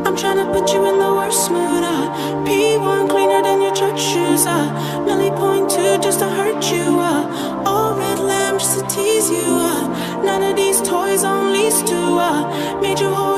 I'm tryna put you in the worst mood. P1 cleaner than your church shoes. Millie point two just to hurt you. All red lamb just to tease you. None of these toys on lease to. Made you hold